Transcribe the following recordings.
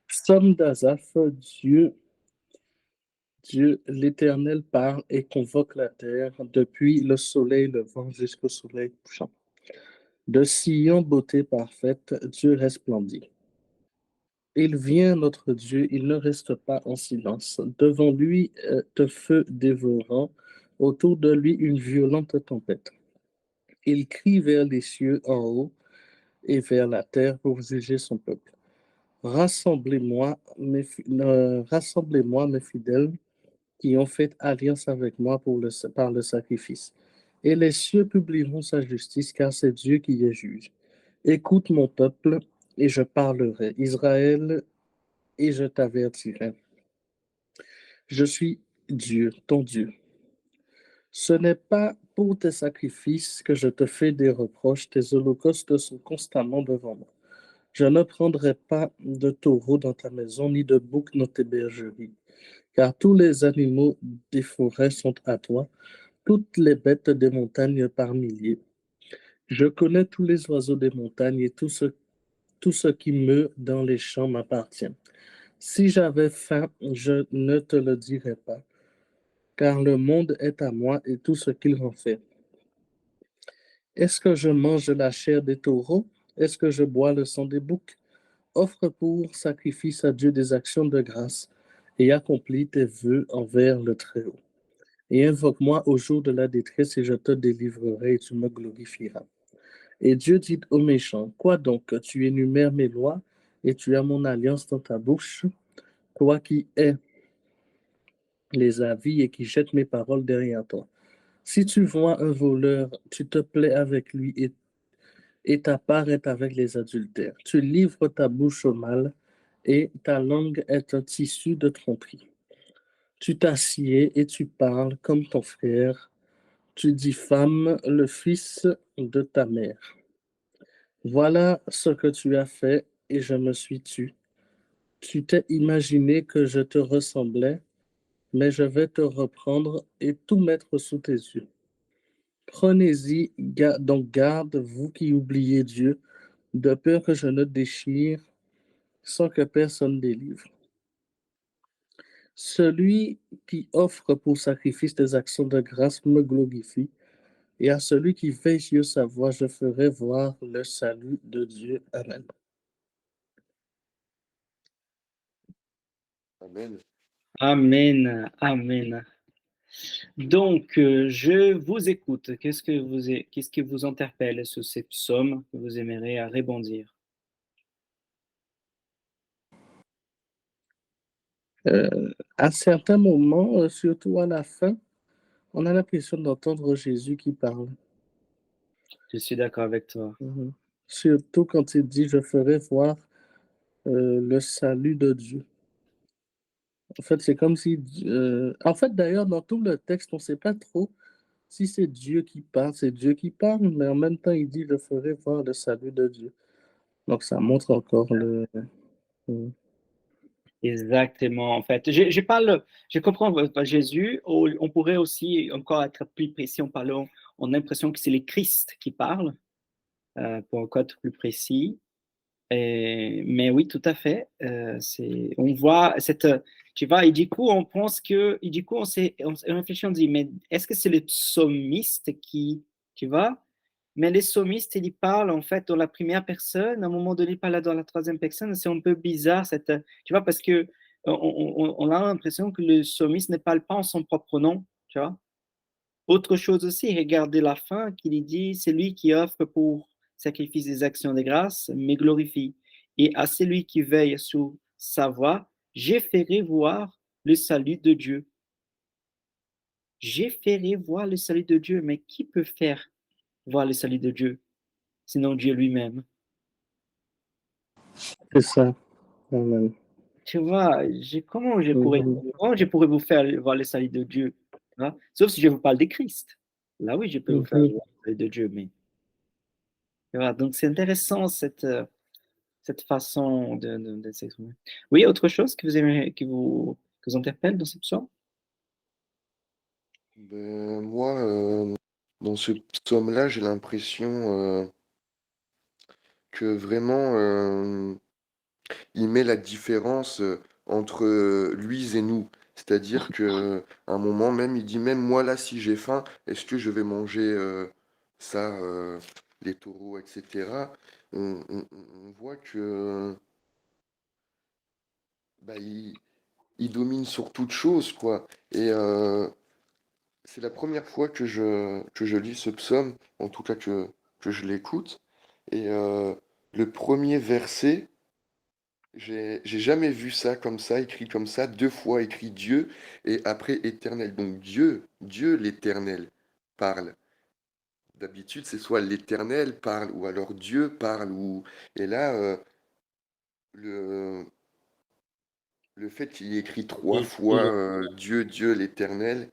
Psaume d'Asaph, Dieu l'Éternel parle et convoque la terre depuis le soleil levant jusqu'au soleil couchant. De Sion, beauté parfaite, Dieu resplendit. Il vient, notre Dieu, il ne reste pas en silence. Devant lui, de feu dévorant, autour de lui, une violente tempête. Il crie vers les cieux en haut et vers la terre pour juger son peuple. Rassemblez-moi, mes fidèles, qui ont fait alliance avec moi par le sacrifice. Et les cieux publieront sa justice, car c'est Dieu qui est juge. Écoute mon peuple, et je parlerai, Israël, et je t'avertirai. Je suis Dieu, ton Dieu. Ce n'est pas pour tes sacrifices que je te fais des reproches, tes holocaustes sont constamment devant moi. Je ne prendrai pas de taureau dans ta maison, ni de bouc dans tes bergeries, car tous les animaux des forêts sont à toi, toutes les bêtes des montagnes par milliers. Je connais tous les oiseaux des montagnes et tout ce qui meut dans les champs m'appartient. Si j'avais faim, je ne te le dirais pas, car le monde est à moi et tout ce qu'il en fait. Est-ce que je mange la chair des taureaux? Est-ce que je bois le sang des boucs? Offre pour sacrifice à Dieu des actions de grâce et accomplis tes vœux envers le Très-Haut. Et invoque-moi au jour de la détresse et je te délivrerai et tu me glorifieras. Et Dieu dit aux méchants, quoi donc, tu énumères mes lois et tu as mon alliance dans ta bouche, toi qui hais les avis et qui jettes mes paroles derrière toi. Si tu vois un voleur, tu te plais avec lui et ta part est avec les adultères. Tu livres ta bouche au mal et ta langue est un tissu de tromperie. Tu t'assieds et tu parles comme ton frère. Tu diffames le fils de ta mère. Voilà ce que tu as fait et je me suis tu. Tu t'es imaginé que je te ressemblais, mais je vais te reprendre et tout mettre sous tes yeux. Prenez-y donc garde, vous qui oubliez Dieu, de peur que je ne déchire sans que personne délivre. Celui qui offre pour sacrifice des actions de grâce me glorifie, et à celui qui veille sur sa voix, je ferai voir le salut de Dieu. Amen. Amen. Amen, amen. Donc, je vous écoute. Qu'est-ce qui vous interpelle sur ces psaumes que vous aimeriez à rebondir? À certains moments, surtout à la fin, on a l'impression d'entendre Jésus qui parle. Je suis d'accord avec toi. Surtout quand il dit, je ferai voir le salut de Dieu. En fait, c'est comme si... En fait, d'ailleurs, dans tout le texte, on ne sait pas trop si c'est Dieu qui parle. C'est Dieu qui parle, mais en même temps, il dit, je ferai voir le salut de Dieu. Donc, ça montre encore le... Exactement. En fait, je comprends Jésus. On pourrait aussi encore être plus précis en parlant, on a l'impression que c'est le Christ qui parle, pour encore être plus précis. Mais oui, tout à fait. On voit cette, tu vois, et du coup, on pense que, et du coup, on réfléchit, on dit, mais est-ce que c'est le psalmiste qui, tu vois, mais les psalmistes, ils parlent en fait dans la première personne, à un moment donné, ils parlent dans la troisième personne, c'est un peu bizarre, tu vois, parce que on a l'impression que le psalmiste ne parle pas en son propre nom, tu vois. Autre chose aussi, regardez la fin qu'il dit, c'est lui qui offre pour sacrifice des actions de grâce, mais glorifie. Et à celui qui veille sur sa voie, j'ai ferai voir le salut de Dieu. J'ai ferai voir le salut de Dieu, mais qui peut faire voir le salut de Dieu, sinon Dieu lui-même? C'est ça. Amen. Tu vois, comment je pourrais vous faire voir le salut de Dieu? Hein? Sauf si je vous parle de Christ. Là, oui, je peux vous faire voir le salut de Dieu, mais tu vois, donc c'est intéressant cette façon de s'exprimer. Oui, autre chose que vous aimez, que vous interpelle dans cette psaume? Ben, moi, dans ce psaume-là, j'ai l'impression que vraiment, il met la différence entre lui et nous. C'est-à-dire que à un moment même, il dit même moi là, si j'ai faim, est-ce que je vais manger ça, les taureaux, etc. On voit que bah, il domine sur toute chose, quoi. Et c'est la première fois que je lis ce psaume, en tout cas que je l'écoute. Et le premier verset, j'ai jamais vu ça comme ça, écrit comme ça, deux fois écrit Dieu et après éternel. Donc Dieu l'éternel parle. D'habitude, c'est soit l'éternel parle ou alors Dieu parle. Et là, le, le fait qu'il y ait écrit trois Et, fois Dieu l'éternel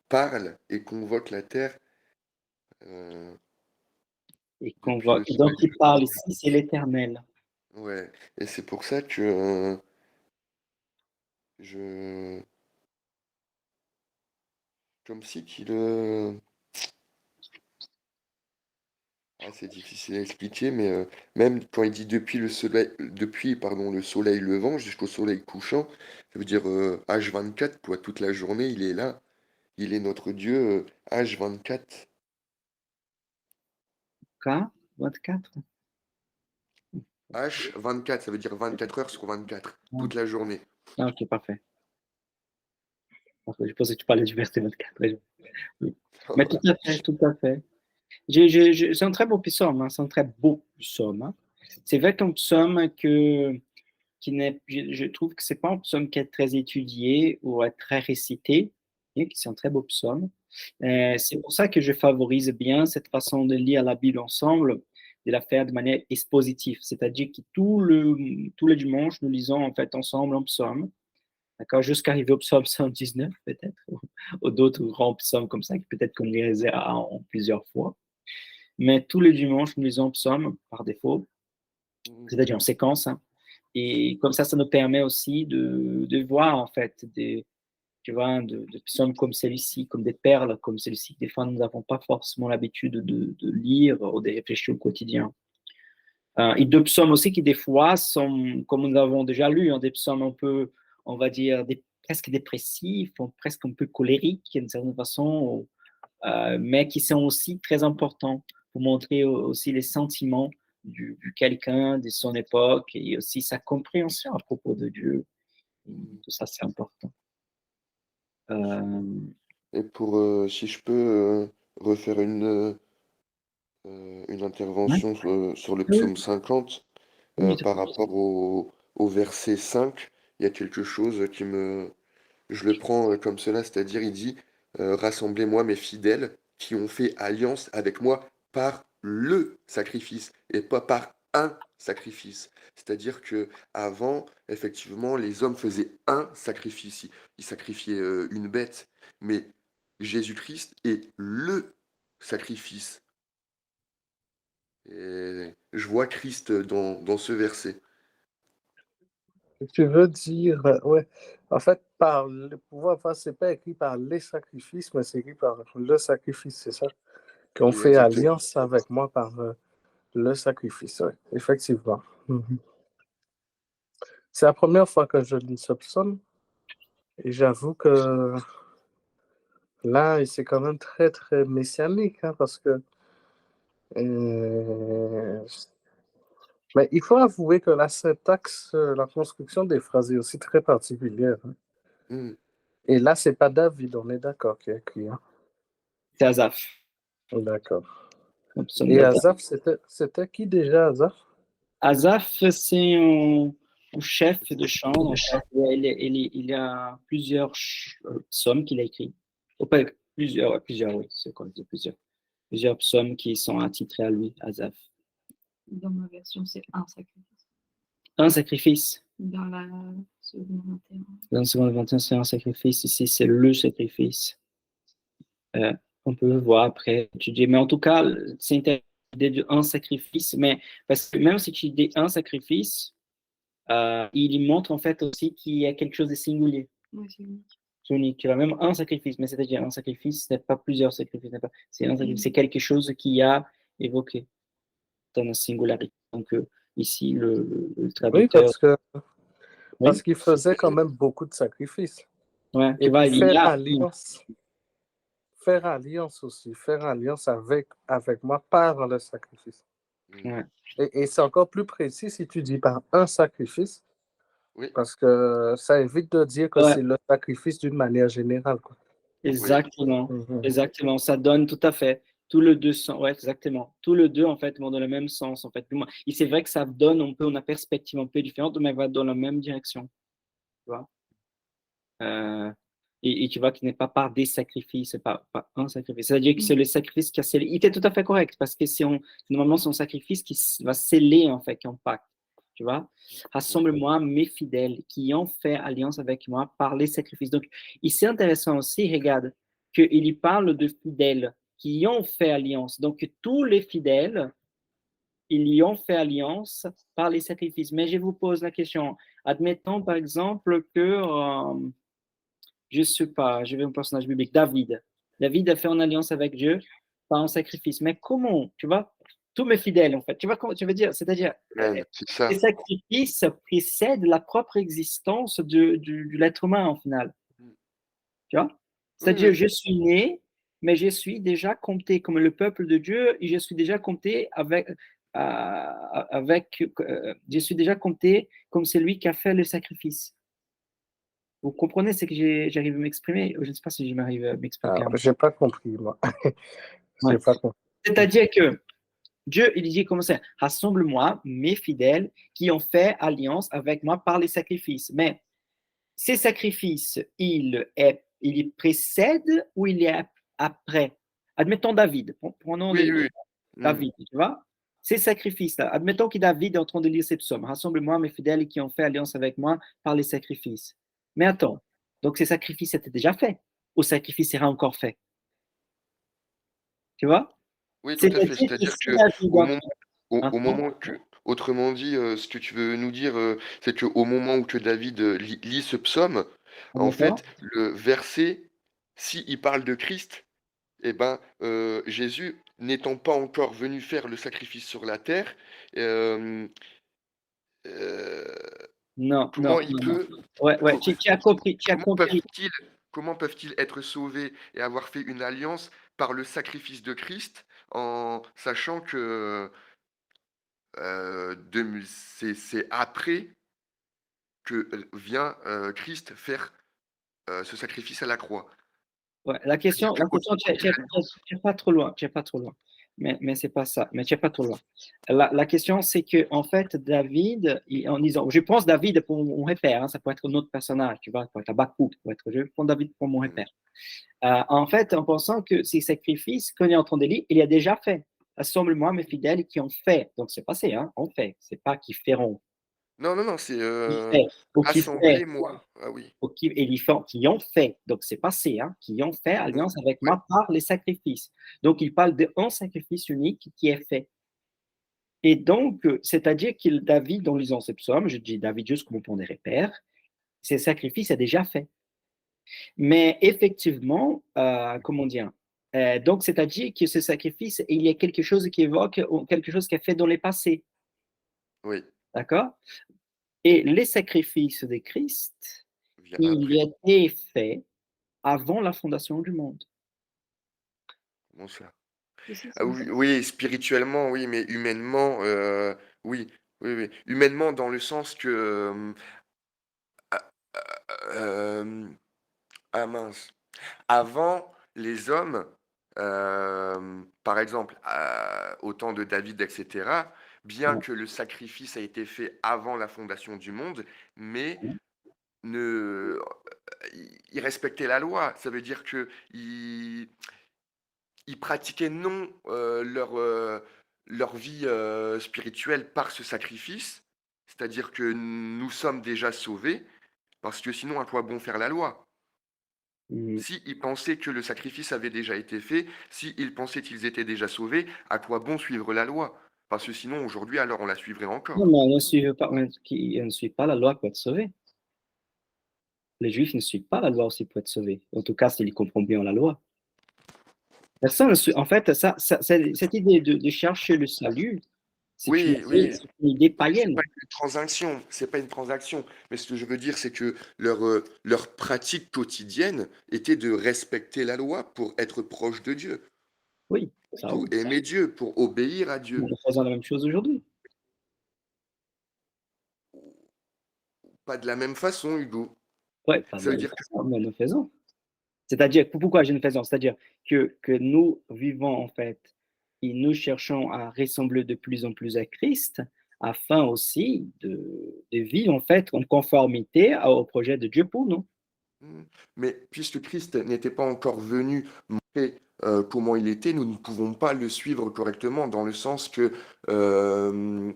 parle et convoque la terre euh, qu'on depuis voit. le Et donc, soleil. il parle ici, c'est l'Éternel. Ouais, et c'est pour ça que je... Comme si qu'il... Ah, c'est difficile à expliquer, mais même quand il dit depuis, pardon, le soleil levant jusqu'au soleil couchant, ça veut dire H24, quoi, toute la journée, il est là. Il est notre Dieu H24. K, 24. H24, ça veut dire 24 heures sur 24, Ah, toute la journée. ok, parfait. Parfait. Je pensais que tu parlais du verset 24. Oui. Mais tout à fait, tout à fait. C'est un très beau psaume, hein, c'est un très beau psaume. Hein. C'est vrai qu'un psaume qui n'est, je trouve que c'est pas un psaume qui est très étudié ou très récité, bien que c'est un très beau psaume. C'est pour ça que je favorise bien cette façon de lire la Bible ensemble, de la faire de manière expositive, c'est-à-dire que tous les dimanches, nous lisons en fait ensemble un psaume, d'accord, jusqu'à arriver au psaume 119 peut-être, ou d'autres grands psaumes comme ça, que peut-être qu'on les a en plusieurs fois. Mais tous les dimanches, nous lisons un psaume par défaut, c'est-à-dire en séquence, hein. Et comme ça nous permet aussi de voir, en fait, tu vois, de psaumes comme celui-ci, comme des perles comme celui-ci, que des fois nous n'avons pas forcément l'habitude de lire ou de réfléchir au quotidien. Et deux psaumes aussi qui, des fois, sont, comme nous avons déjà lu, hein, des psaumes un peu, on va dire, presque dépressifs, presque un peu colériques, d'une certaine façon, mais qui sont aussi très importants pour montrer aussi les sentiments du quelqu'un, de son époque, et aussi sa compréhension à propos de Dieu. Et tout ça, c'est important. Euh, Et pour, si je peux refaire une ouais, intervention sur le oui, psaume 50, oui, par rapport au verset 5, il y a quelque chose qui me... Je le prends comme cela, c'est-à-dire il dit rassemblez-moi mes fidèles qui ont fait alliance avec moi par le sacrifice et pas par un sacrifice. C'est-à-dire que avant, effectivement, les hommes faisaient un sacrifice, ils sacrifiaient une bête, mais Jésus-Christ est le sacrifice. Et je vois Christ dans ce verset. Tu veux dire, ouais, en fait, par le pouvoir, enfin, c'est pas écrit par les sacrifices, mais c'est écrit par le sacrifice, c'est ça? Qu'on Oui, fait exactement. alliance avec moi par le sacrifice, ouais, effectivement. Mhm. C'est la première fois que je lis ce psaume, et j'avoue que là, c'est quand même très, très messianique, hein, parce que euh, mais il faut avouer que la syntaxe, la construction des phrases est aussi très particulière. Hein. Hmm. Et là, c'est pas David, on est d'accord, qui a écrit. Hein. c'est Asaph, D'accord. le psaume Et d'Asaph. Azaf, c'était qui déjà, Azaf? Asaph, c'est un chef de chant. En fait. Il y a plusieurs psaumes qu'il a écrits. Ou pas plusieurs, ouais, plusieurs, oui, c'est quoi, c'est plusieurs. Plusieurs psaumes qui sont attitrés à lui, Asaph. Dans ma version, c'est un sacrifice. Un sacrifice. Dans la seconde 21. Dans le second 21, c'est un sacrifice. Ici, c'est le sacrifice. Euh, on peut voir après, étudier. Mais en tout cas, c'est intéressant l'idée de un sacrifice. Mais parce que même si tu dis un sacrifice, il montre en fait aussi qu'il y a quelque chose de singulier. Oui, c'est unique. C'est unique. Tu as même un sacrifice, mais c'est-à-dire un sacrifice, ce n'est pas plusieurs sacrifices. C'est un sacrifice, c'est quelque chose qui a évoqué dans la singularité. Donc, ici le Oui, traducteur. Oui, parce qu'il faisait quand même beaucoup de sacrifices. ouais, tu Et vois, puis il y a. faire alliance aussi, faire alliance avec moi par le sacrifice. Ouais. Et c'est encore plus précis si tu dis par un sacrifice, Oui, parce que ça évite de dire que Ouais, c'est le sacrifice d'une manière générale, quoi. exactement, Mhm. exactement. Ça donne tout à fait tout le deux sens. Ouais, exactement. Tout le deux en fait vont dans le même sens en fait. Et c'est vrai que ça donne un peu une perspective un peu différente, mais va dans la même direction. Tu vois. Euh, et tu vois qu'il n'est pas par des sacrifices, c'est pas un sacrifice. C'est-à-dire que c'est le sacrifice qui a scellé. Il était tout à fait correct parce que normalement c'est un sacrifice qui va sceller en fait, un pacte. Tu vois, rassemble-moi mes fidèles qui ont fait alliance avec moi par les sacrifices. Donc, ici intéressant aussi, regarde, qu'il y parle de fidèles qui ont fait alliance. Donc, tous les fidèles, ils y ont fait alliance par les sacrifices. Mais je vous pose la question, admettons par exemple que je ne sais pas, je vais un personnage biblique, David. David a fait une alliance avec Dieu par un sacrifice. Mais comment, tu vois, tous mes fidèles, en fait, tu vois comment tu veux dire, c'est-à-dire, c'est ça. les sacrifices précèdent la propre existence de l'être humain, en final, tu vois. Oui, C'est-à-dire, oui. je suis né, mais je suis déjà compté comme le peuple de Dieu et je suis déjà compté je suis déjà compté comme celui qui a fait le sacrifice. Vous comprenez ce que j'arrive à m'exprimer? Je ne sais pas si je m'arrive à m'expliquer. Alors, j'ai pas compris, moi. Ouais. J'ai pas compris. C'est-à-dire que Dieu, il dit comme ça, rassemble-moi mes fidèles qui ont fait alliance avec moi par les sacrifices. Mais ces sacrifices, il précède ou il est après? Admettons David, prenons Oui, oui. David, tu vois? Ces sacrifices-là, admettons que David est en train de lire ces psaumes, rassemble-moi mes fidèles qui ont fait alliance avec moi par les sacrifices. Mais attends, donc ces sacrifices étaient déjà faits, ou sacrifice sera encore fait, tu vois? Oui, tout à fait. C'est-à-dire que C'est-à-dire si que David au moment, au maintenant, moment que, autrement dit, ce que tu veux nous dire, c'est qu'au moment où que David lit ce psaume, en d'accord? fait, le verset, s'il parle de Christ, eh ben, Jésus n'étant pas encore venu faire le sacrifice sur la terre, euh, euh, Non, non, comment il non, non. peut, Ouais, ouais, co- tu as compris, tu as comment compris. peuvent-ils, comment peuvent-ils être sauvés et avoir fait une alliance par le sacrifice de Christ en sachant que c'est après que vient Christ faire ce sacrifice à la croix. Ouais, C'est-à-dire la question, qu'autrement dit, l'alliance. tu es pas trop loin, tu es pas trop loin. Mais c'est pas ça, mais tu es pas trop loin. La question, c'est que, en fait, David, en disant, je pense David pour mon repère, hein, ça peut être un autre personnage, tu vois, ça peut être Habakkuk, je prends David pour mon Mhm. repère. En fait, en pensant que ces sacrifices qu'on est en train de lire, il y a déjà fait. Assemble-moi mes fidèles qui ont fait. Donc, c'est passé, hein, ont fait. C'est pas qui feront. Non, non, non, c'est Qui fait, ou qui fait. assemblez-moi. Ah oui. Éléphants qui ont fait, donc c'est passé, hein, qui ont fait Mm. alliance avec Ouais. moi par les sacrifices. Donc il parle d'un sacrifice unique qui est fait. Et donc, c'est-à-dire que David, en lisant ce psaume, je dis David juste comme point de repère, ces sacrifices est déjà fait. Mais effectivement, comment dire, donc c'est-à-dire que ce sacrifice, il y a quelque chose qui évoque ou quelque chose qui est fait dans le passé, Oui. d'accord? Et les sacrifices de Christ, Vient il après. était fait avant la fondation du monde. Comment ça? C'est ça, Ah c'est oui, oui, spirituellement, oui, mais humainement, oui, oui, oui. Humainement, dans le sens que, ah, ah mince. Avant, les hommes, par exemple, au temps de David, et cetera, bien Ouais. que le sacrifice a été fait avant la fondation du monde, mais ne ils respectaient la loi. Ça veut dire qu'ils ils pratiquaient non, leur vie, spirituelle par ce sacrifice. C'est-à-dire que nous sommes déjà sauvés, parce que sinon à quoi bon faire la loi? Mhm. S'ils pensaient que le sacrifice avait déjà été fait, s'ils pensaient qu'ils étaient déjà sauvés, à quoi bon suivre la loi? Parce que sinon, aujourd'hui, alors on la suivrait Non, encore. mais on ne suit pas la loi pour être sauvé. Les Juifs ne suivent pas la loi aussi pour être sauvés. En tout cas, s'ils comprennent bien la loi. Personne ne suit- En fait, cette idée de chercher le salut, C'est Oui, oui. c'est une idée C'est païenne. pas une transaction, c'est pas une transaction. Mais ce que je veux dire, c'est que leur pratique quotidienne était de respecter la loi pour être proche de Dieu, Oui, ça pour oui. aimer Dieu, pour obéir à Nous Dieu. faisons la même chose aujourd'hui. Pas de la même façon, Hugo. Ouais, pas de Ça la veut même dire que façon, mais nous faisons. C'est-à-dire, pourquoi je ne faisons? C'est-à-dire que nous vivons en fait et nous cherchons à ressembler de plus en plus à Christ afin aussi de vivre en fait en conformité au projet de Dieu pour nous. mais puisque Christ n'était pas encore venu montrer comment il était, nous ne pouvons pas le suivre correctement dans le sens que euh,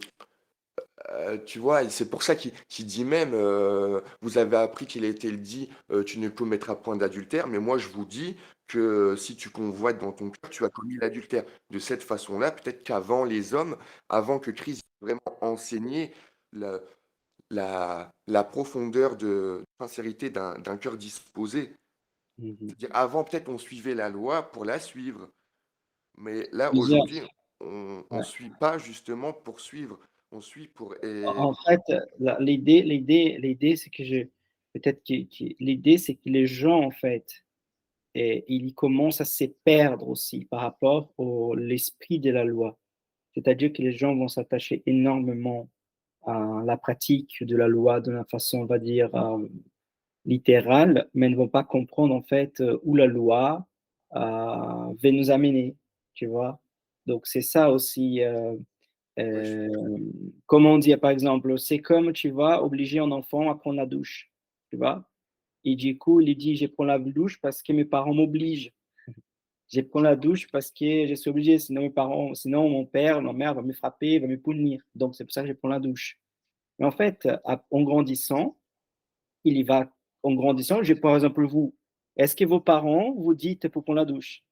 tu vois, et c'est pour ça qu'il dit même, vous avez appris qu'il a été dit, tu ne commettras point d'adultère, mais moi je vous dis que si tu convoites dans ton cœur, tu as commis l'adultère. De cette façon-là, peut-être qu'avant les hommes, avant que Christ ait vraiment enseigné la, la profondeur de sincérité d'un cœur disposé, Mhm. c'est-à-dire avant peut-être on suivait la loi pour la suivre, mais là Plusieurs, aujourd'hui, on ne ouais. suit pas justement pour suivre, on suit pour... En fait, l'idée, c'est que peut-être l'idée, c'est que les gens, en fait, ils commencent à se perdre aussi par rapport au l'esprit de la loi. C'est-à-dire que les gens vont s'attacher énormément à la pratique de la loi de la façon, on va dire, littérale, mais ne vont pas comprendre en fait où la loi va nous amener, tu vois. Donc c'est ça aussi, Ouais, comment on dit par exemple, c'est comme tu vas obliger un enfant à prendre la douche, tu vois. Et du coup, il dit, je prends la douche parce que mes parents m'obligent. Je prends la douche parce que je suis obligé, sinon mes parents, sinon mon père, ma mère va me frapper, va me punir. Donc c'est pour ça que je prends la douche. Mais en fait, en grandissant, il y va en grandissant. Je, par exemple, vous, est-ce que vos parents vous dites pour prendre la douche?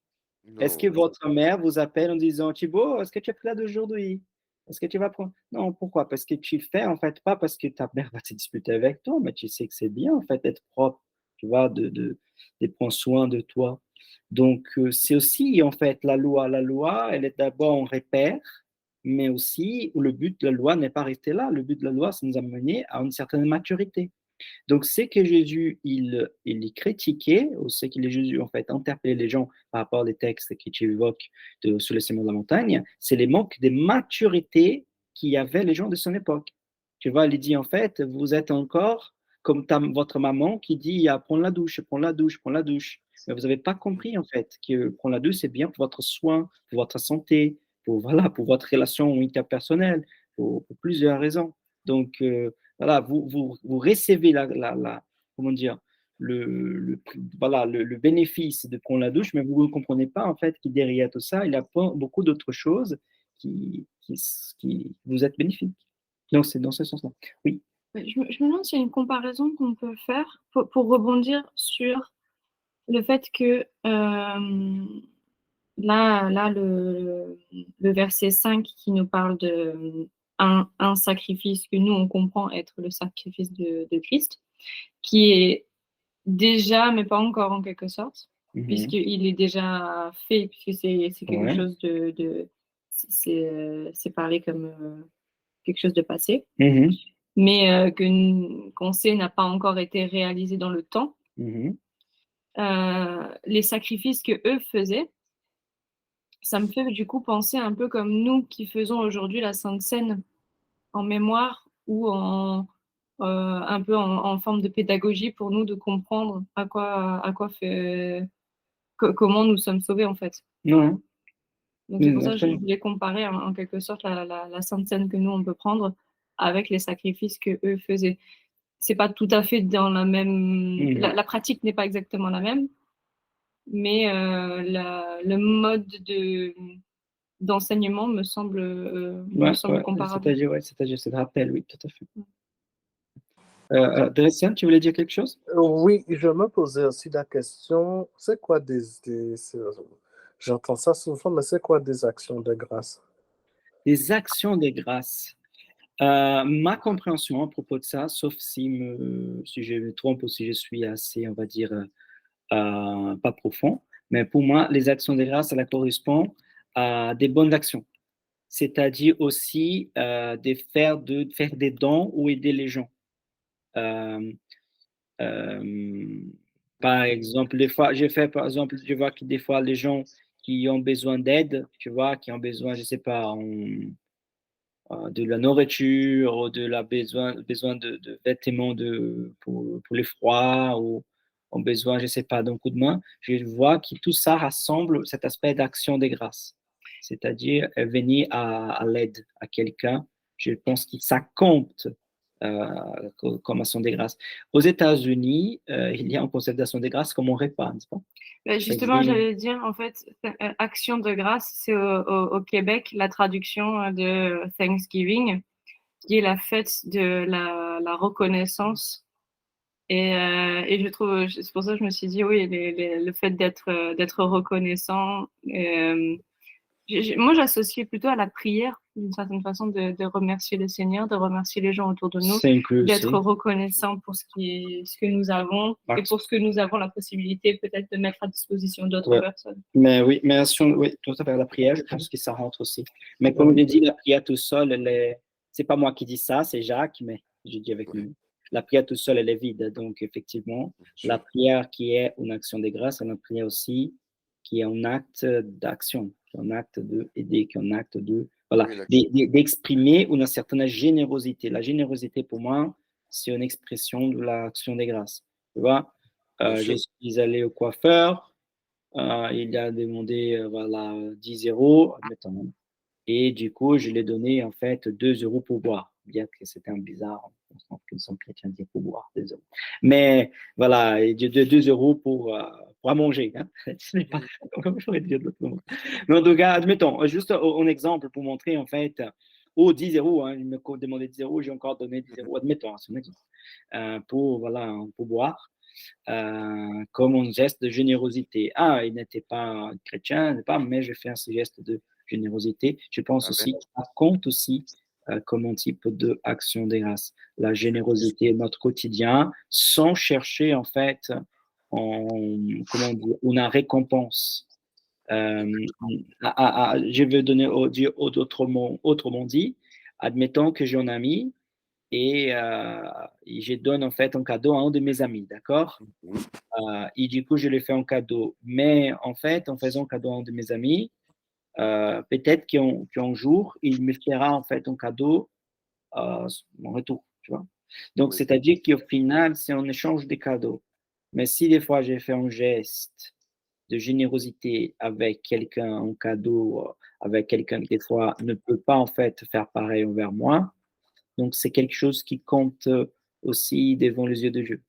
Est-ce que non. votre mère vous appelle en disant, Thibaut, est-ce que tu as pris la douche aujourd'hui? Est-ce que tu vas prendre? Non, pourquoi? Parce que tu le fais, en fait, pas parce que ta mère va se disputer avec toi, mais tu sais que c'est bien, en fait, d'être propre, tu vois, de prendre soin de toi. Donc, c'est aussi, en fait, la loi. La loi, elle est d'abord un repère, mais aussi où le but de la loi n'est pas resté là. Le but de la loi, c'est nous amener à une certaine maturité. Donc, c'est que Jésus, il critiquait, ou c'est que Jésus, en fait, interpellait les gens par rapport aux textes qui tu évoques sur le sermon de la montagne, c'est les manques de maturité qu'il y avait les gens de son époque. Tu vois, il dit, en fait, vous êtes encore comme votre maman qui dit, ah, prends la douche, prends la douche, prends la douche. Mais vous n'avez pas compris, en fait, que prendre la douche, c'est bien pour votre soin, pour votre santé, pour, voilà, pour votre relation interpersonnelle, pour plusieurs raisons. Donc, voilà, vous recevez comment dire, voilà, le bénéfice de prendre la douche, mais vous ne comprenez pas en fait qu'il derrière tout ça, il y a beaucoup d'autres choses qui vous êtes bénéfiques. Donc, c'est dans ce sens-là. Oui. Ouais, je me demande s'il y a une comparaison qu'on peut faire pour rebondir sur le fait que là le verset 5 qui nous parle de un sacrifice que nous, on comprend être le sacrifice de Christ, qui est déjà, mais pas encore en quelque sorte, puisqu'il est déjà fait, puisque c'est quelque Ouais. chose c'est parlé comme quelque chose de passé, Mhm. mais qu'on sait n'a pas encore été réalisé dans le temps. Mhm. Les sacrifices que eux faisaient, ça me fait du coup penser un peu comme nous qui faisons aujourd'hui la Sainte Seine en mémoire ou un peu en forme de pédagogie pour nous de comprendre comment nous sommes sauvés en fait. Ouais. Donc c'est pour ça que je Absolument. voulais comparer en quelque sorte la Sainte Seine que nous on peut prendre avec les sacrifices que eux faisaient. C'est pas tout à fait dans la même, Mhm. la pratique n'est pas exactement la même, mais le mode d'enseignement me semble Ouais, comparable. c'est-à-dire, c'est de rappel, oui, tout à fait. Dresden, tu voulais dire quelque chose? Oui, je me posais aussi la question, c'est quoi j'entends ça souvent, mais c'est quoi des actions de grâce? Des actions de grâce. Ma compréhension à propos de ça, sauf si je me trompe ou si je suis assez, on va dire, pas profond, mais pour moi, les actions de grâce, ça correspond à des bonnes actions. c'est-à-dire aussi de faire des dons ou aider les gens. Euh, euh, Par exemple, des fois, par exemple, je vois que des fois, les gens qui ont besoin d'aide, tu vois, qui ont besoin, je sais pas, de la nourriture ou besoin de vêtements pour les froids ou ont besoin, je sais pas, d'un coup de main, je vois que tout ça rassemble cet aspect d'action des grâces, c'est-à-dire venir à l'aide à quelqu'un. Je pense que ça compte comme action des grâces. Aux États-Unis, il y a un concept d'action des grâces comme on répare, n'est-ce pas? Justement, j'allais dire, en fait, action de grâce, c'est au Québec la traduction de Thanksgiving, qui est la fête de la reconnaissance. Et je trouve, c'est pour ça que je me suis dit, oui, le fait d'être reconnaissant. Moi, j'associe plutôt à la prière, d'une certaine façon, de remercier le Seigneur, de remercier les gens autour de nous, C'est inclus d'être aussi. reconnaissant pour ce que nous avons et pour ce que nous avons la possibilité peut-être de mettre à disposition d'autres personnes. Mais oui, mais oui, tout à fait, la prière, je pense que ça rentre aussi. Mais comme on dit, la prière tout seul, c'est pas moi qui dis ça, c'est Jacques, mais je dis avec nous. La prière tout seul, elle est vide. Donc, effectivement, la prière qui est une action de grâce, c'est une prière aussi qui est un acte d'action, qui est un acte d'aider, qui est un acte voilà, d'exprimer une certaine générosité. La générosité, pour moi, c'est une expression de l'action des grâces. Tu vois, je suis allé au coiffeur, il a demandé voilà, 10 euros, admettons. Et du coup, je lui ai donné en fait 2 euros pour boire. Bien que c'était un bizarre, on sent qu'ils sont chrétiens dire pour boire, 2 euros. Mais voilà, et 2 euros pour à manger. Hein. Ce n'est pas comme je pourrais dire de l'autre moment. Mais en tout cas, admettons, juste un exemple pour montrer en fait, 10 euros, hein, il me demandait 10 euros, j'ai encore donné 10 euros, admettons, c'est un exemple, pour boire. Comme un geste de générosité. Il n'était pas chrétien, mais je fais un geste de générosité. Je pense aussi que ça compte aussi comme un type d'action des grâces. La générosité de notre quotidien, sans chercher en fait, comment dire, une récompense. Je veux donner autrement dit, admettons que j'ai un ami et je donne en fait un cadeau à un de mes amis, d'accord? Et du coup, je lui fais un cadeau. Mais en fait, en faisant un cadeau à un de mes amis, peut-être qu'un jour, il me fera en fait un cadeau en retour, tu vois? Donc, c'est-à-dire qu'au final, c'est un échange de cadeaux. Mais si des fois, j'ai fait un geste de générosité avec quelqu'un, un cadeau avec quelqu'un qui des fois ne peut pas en fait faire pareil envers moi, donc c'est quelque chose qui compte aussi devant les yeux de Dieu.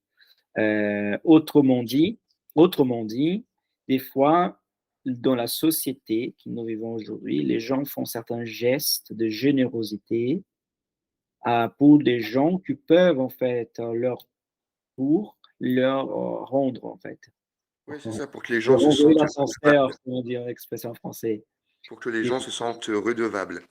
Autrement dit, des fois, dans la société que nous vivons aujourd'hui, les gens font certains gestes de générosité pour des gens qui peuvent en fait leur rendre en fait. Oui, c'est ça, pour que les gens se sentent l'ascenseur, comment dire l'expression en français. pour que les gens se sentent redevables.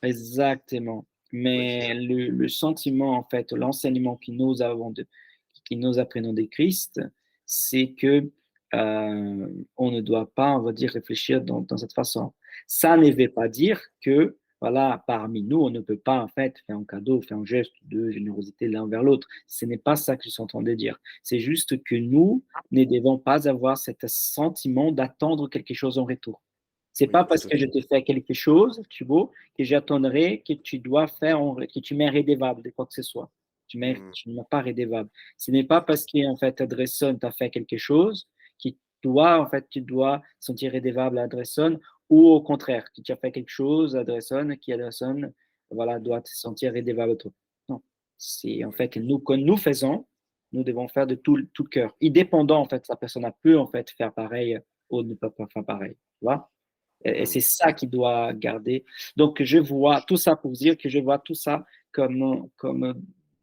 Exactement. Mais le sentiment, en fait, l'enseignement que nous avons que nous apprenons de Christ, c'est que on ne doit pas, on va dire, réfléchir dans cette façon. Ça ne veut pas dire que, voilà, parmi nous, on ne peut pas, en fait, faire un cadeau, faire un geste de générosité l'un vers l'autre. Ce n'est pas ça que je suis en train de dire. C'est juste que nous ne devons pas avoir ce sentiment d'attendre quelque chose en retour. C'est pas parce que je te fais quelque chose, tu vois, que j'attendrai que tu dois faire, que tu m'es redevable de quoi que ce soit. Tu ne m'as pas redevable. Ce n'est pas parce qu'en fait, Adresson t'a fait quelque chose que toi, en fait, tu dois sentir redevable à Adresson ou au contraire, que tu as fait quelque chose à Adresson qui Adresson, voilà, doit te sentir redevable à toi. Non. C'est en fait, nous, quand nous faisons, nous devons faire de tout cœur. Indépendant, en fait, la personne peut, en fait, faire pareil ou ne peut pas faire pareil. Tu vois? Et c'est ça qui doit garder. Donc, je vois tout ça pour dire que je vois tout ça comme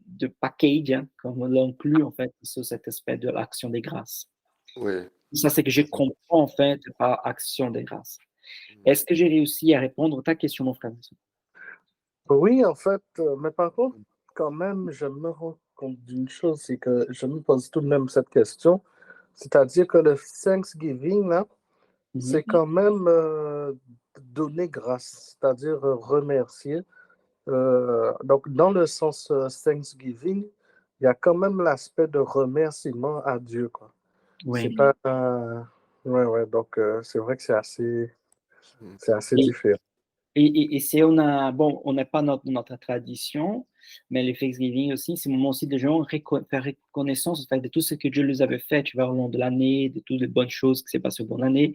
de package, hein, comme l'inclut en fait sur cet aspect de l'action des grâces. Ouais. Ça, c'est que je comprends en fait par action des grâces. Est-ce que j'ai réussi à répondre à ta question, mon frère? Oui, en fait, mais par contre, quand même, je me rends compte d'une chose, c'est que je me pose tout de même cette question, c'est-à-dire que le Thanksgiving, là, c'est quand même donner grâce, c'est-à-dire remercier. Donc, dans le sens Thanksgiving, il y a quand même l'aspect de remerciement à Dieu, quoi. C'est Oui. pas. Ouais, donc c'est vrai que c'est assez Et, différent. et si on a, bon, on n'a pas notre tradition, mais le Thanksgiving aussi, c'est un moment aussi de gens faire reconnaissance en fait, de tout ce que Dieu les avait fait, tu vois, au long de l'année, de toutes les bonnes choses qui s'est passées au long de l'année.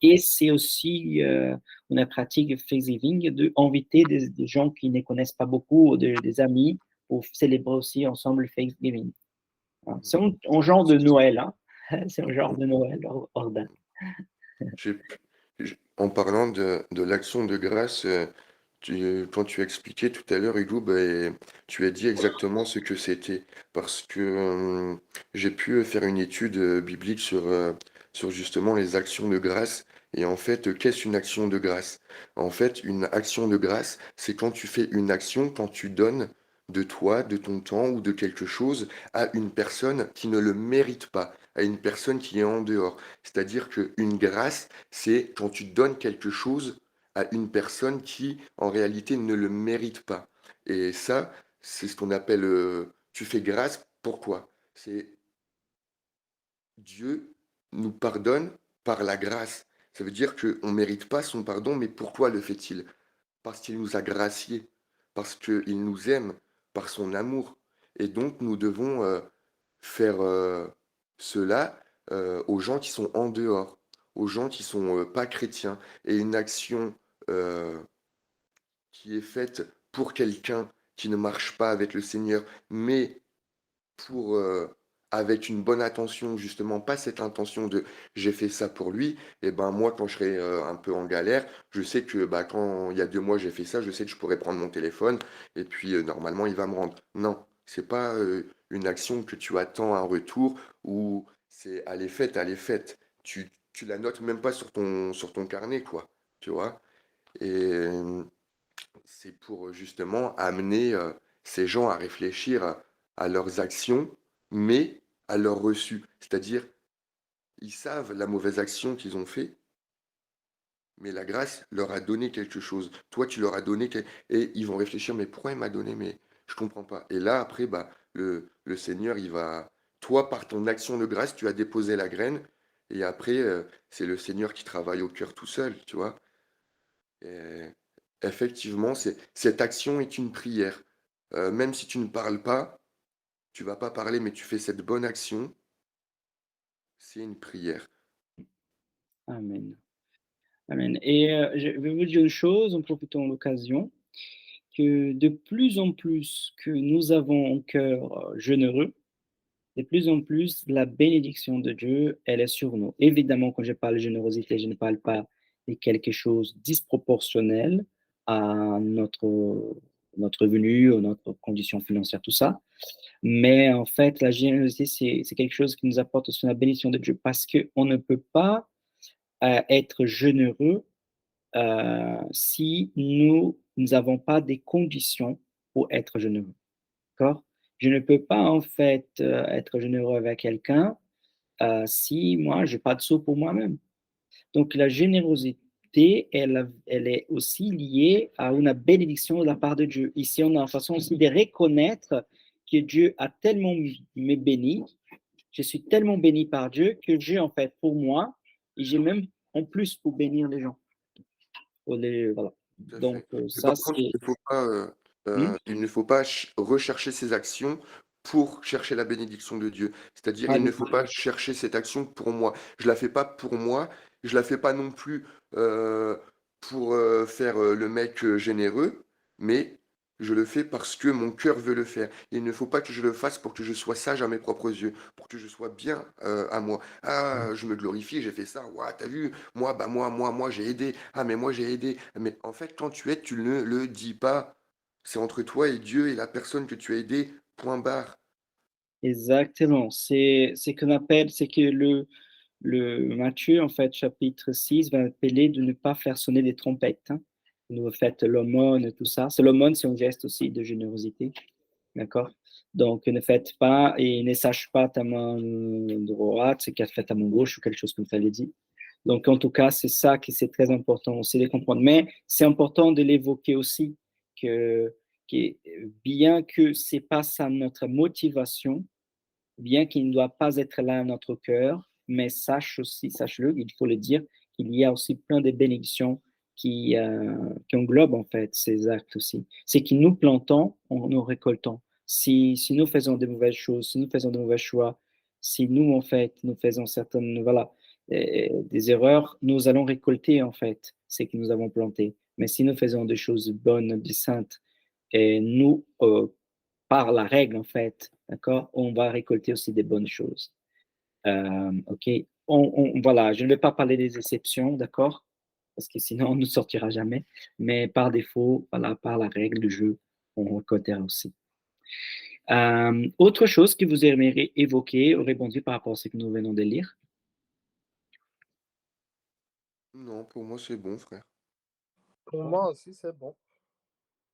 Et c'est aussi une pratique Thanksgiving d'inviter des gens qui ne connaissent pas beaucoup, des amis, pour célébrer aussi ensemble le Thanksgiving. Hein. C'est un genre de Noël, hein. C'est un genre de Noël hors date. J'ai- En parlant de l'action de grâce, quand tu expliquais tout à l'heure, Hugo, ben, tu as dit exactement ce que c'était. Parce que j'ai pu faire une étude biblique sur justement les actions de grâce. Et en fait, qu'est-ce une action de grâce? En fait, une action de grâce, c'est quand tu fais une action, quand tu donnes de toi, de ton temps ou de quelque chose à une personne qui ne le mérite pas, à une personne qui est en dehors. C'est-à-dire qu'une grâce, c'est quand tu donnes quelque chose à une personne qui, en réalité, ne le mérite pas. Et ça, c'est ce qu'on appelle, tu fais grâce. Pourquoi? C'est Dieu nous pardonne par la grâce. Ça veut dire qu'on ne mérite pas son pardon, mais pourquoi le fait-il? Parce qu'il nous a graciés, parce qu'il nous aime, par son amour. Et donc, nous devons faire cela aux gens qui sont en dehors, aux gens qui sont pas chrétiens. Et une action euh, qui est faite pour quelqu'un qui ne marche pas avec le Seigneur, mais pour avec une bonne intention, justement, pas cette intention de j'ai fait ça pour lui, et ben moi quand je serai un peu en galère, je sais que bah, quand il y a 2 mois j'ai fait ça, je sais que je pourrais prendre mon téléphone et puis normalement il va me rendre. Non, c'est pas une action que tu attends un retour ou c'est elle est faite. Tu la notes même pas sur ton carnet, quoi, tu vois. Et c'est pour justement amener ces gens à réfléchir à leurs actions, mais à leur reçu. C'est-à-dire, ils savent la mauvaise action qu'ils ont fait, mais la grâce leur a donné quelque chose. Toi, tu leur as donné, et ils vont réfléchir, mais pourquoi il m'a donné? Mais je comprends pas. Et là, après, bah, le Seigneur, il va, toi, par ton action de grâce, tu as déposé la graine, et après, c'est le Seigneur qui travaille au cœur tout seul, tu vois. Et effectivement, cette action est une prière. Même si tu ne parles pas, tu vas pas parler, mais tu fais cette bonne action, c'est une prière. Amen. Amen. Et je vais vous dire une chose en profitant de l'occasion, que de plus en plus que nous avons un cœur généreux, de plus en plus la bénédiction de Dieu, elle est sur nous. Évidemment, quand je parle de générosité, je ne parle pas de quelque chose disproportionnel à notre revenu, à notre condition financière, tout ça. Mais en fait, la générosité, c'est quelque chose qui nous apporte aussi la bénédiction de Dieu parce qu'on ne peut pas être généreux si nous n'avons pas des conditions pour être généreux. D'accord? Je ne peux pas en fait être généreux avec quelqu'un si moi, je n'ai pas de sous pour moi-même. Donc la générosité, elle est aussi liée à une bénédiction de la part de Dieu. Ici, on a une façon aussi de reconnaître que Dieu a tellement me béni, je suis tellement béni par Dieu que j'ai en fait pour moi, et j'ai même en plus pour bénir les gens. Voilà. Tout à Donc, fait. Mais ça, par contre, c'est. Hmm? il ne faut pas rechercher ces actions pour chercher la bénédiction de Dieu. C'est-à-dire, Pas il ne du faut tout. pas chercher cette action pour moi. Je la fais pas pour moi. Je la fais pas non plus euh, pour faire le mec généreux, mais je le fais parce que mon cœur veut le faire. Il ne faut pas que je le fasse pour que je sois sage à mes propres yeux, pour que je sois bien à moi. Ah, je me glorifie, j'ai fait ça. Ouah, t'as vu? Moi, bah moi, j'ai aidé. Ah, mais moi, j'ai aidé. Mais en fait, quand tu aides, tu ne le dis pas. C'est entre toi et Dieu et la personne que tu as aidée, point barre. Exactement. C'est ce qu'on appelle, c'est que le Matthieu, en fait, chapitre 6, va appeler de ne pas faire sonner des trompettes. Hein. Vous faites l'aumône et tout ça. C'est l'aumône, c'est un geste aussi de générosité. D'accord? Donc, ne faites pas et ne sache pas ta main droite, c'est qu'elle fait ta main gauche ou quelque chose comme ça, les dit. Donc, en tout cas, c'est ça qui c'est très important aussi de comprendre. Mais c'est important de l'évoquer aussi, que, bien que c'est pas ça notre motivation, bien qu'il ne doit pas être là à notre cœur, mais sache-le, il faut le dire, qu'il y a aussi plein de bénédictions qui englobent en fait ces actes aussi. C'est que nous plantons, nous récoltons. Si nous faisons de mauvaises choses, si nous faisons de mauvais choix, si nous en fait, nous faisons certaines, voilà, des erreurs, nous allons récolter en fait ce que nous avons planté. Mais si nous faisons des choses bonnes, des saintes, et nous, par la règle en fait, d'accord, on va récolter aussi des bonnes choses. Ok, voilà, je ne vais pas parler des exceptions, d'accord, parce que sinon on ne sortira jamais. Mais par défaut, voilà, par la règle du jeu, on récoltera aussi. Autre chose que vous aimeriez évoquer ou répondre par rapport à ce que nous venons de lire? Non, pour moi, c'est bon, frère. Pour moi aussi, c'est bon.